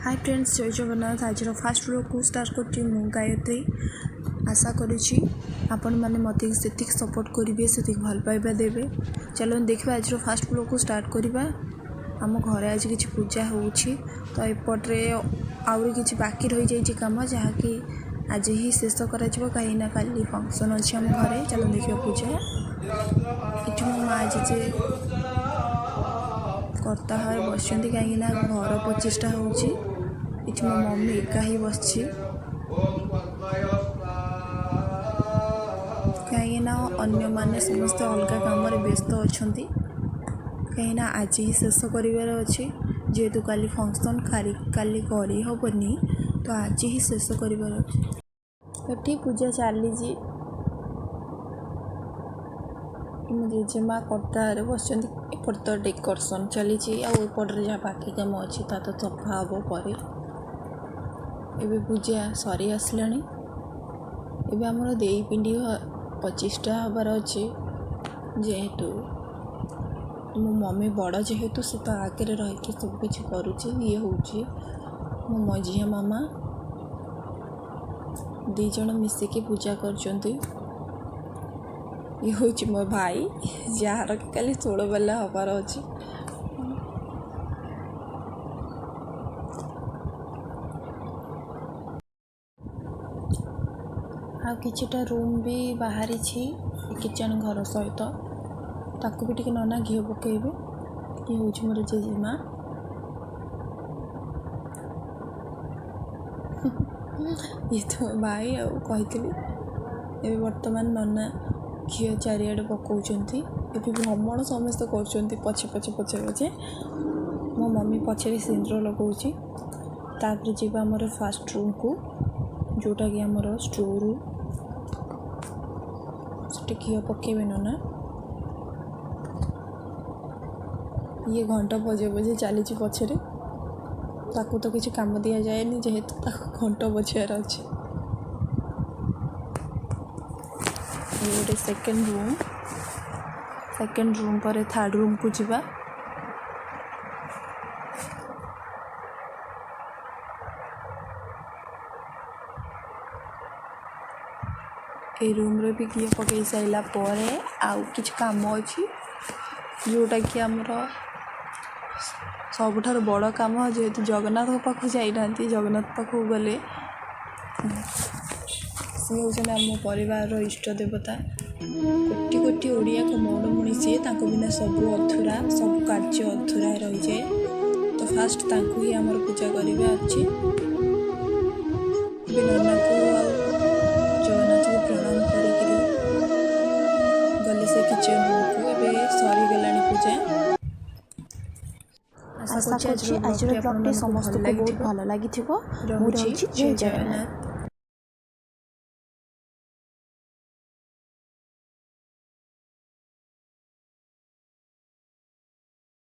Hi friends, जय जगन्नाथ। आज fast vlog को स्टार्ट करती मु गायत्री। आशा करुँची आपण मैंने मत से सपोर्ट करेंगे से भल पाइबा देवे। चलो देखा आज फास्ट व्लॉग को स्टार्ट करवा। आम घर आज किसी पूजा हो तो एपट्रे आहरी किसी बाकी रही जाइए कम जहाँकि आज ही शेष कर कहीं काली फंक्शन अच्छी आम घर। चलो देखा पूजा ये मो माँ जे करता है बस कहीं घर 25टा हो मो मम्मी एका ही बस कहीं अन्य माने समस्त अलग कम व्यस्त अच्छा कहीं आज ही शेष कर अच्छे जेहेतु काली फंक्शन काली करहबनी तो आज ही शेष कर पूजा चली मो जेजेमा कर्तार बस एपट तो डेकोरेसन चली आउपटे जहाँ बाकी कम अच्छी ता तो सफा हम पर एबे पूजा सरी आसलानी। एबे आमर देई पिंडी 25टा हबार अच्छे जेहेतु मो मम्मी बड़ जेहेतु से तो आगे रही सब किसी करुचे ये हूँ मो मझिया मामा दीज मिसिकी पूजा कर ये हूँ मो भाई जार काली 16 बेला हबार अच्छे। आ किछटा रूम भी बाहरी किचन घर सहित ताकू भी टिके नना घी पकेबे। ये हूँ मोर जेजेमा ये तो भाई आती ए बर्तमान नना घी चारिआडे पकाउछंती। ए भ्रमण समस्त कर पछे पछे पछे पछे मो मम्मी पछे सिंदूर लगाउछि। तापर जीवा हमर फास्ट रूम को जोटा कि हमर स्टोर रूम से घी पकेबे ना ये घंटा बजे बजे चली पछे ताकू तो किसी काम दि जाए जेहेतु घंटा बजायर अच्छे। ये गोटे सेकेंड रूम पर थर्ड रूम को जीवा। ए रूम रे भी घी पकई सारा पर आउ किछ काम अच्छी जोटा कि आमर सबुठार बड़ काम जेहेतु जगन्नाथ पाखु जाइना जगन्नाथ पाखु गले सी हूँ आम परिवार इष्ट देवता कोटि कोटि ओडिया को मौड़ मुनि सी बिना सब अधूरा सब कार्य अधूरा रही जाए तो फास्ट तांको ही आमर पूजा करवा अच्छी। नना को जगन्नाथ को प्रणाम करी गले से किचन को ए सरी गलानी पूजा। आशा करछि आज ब्लॉग समस्त को बहुत भल लगी। जय जगन्नाथ।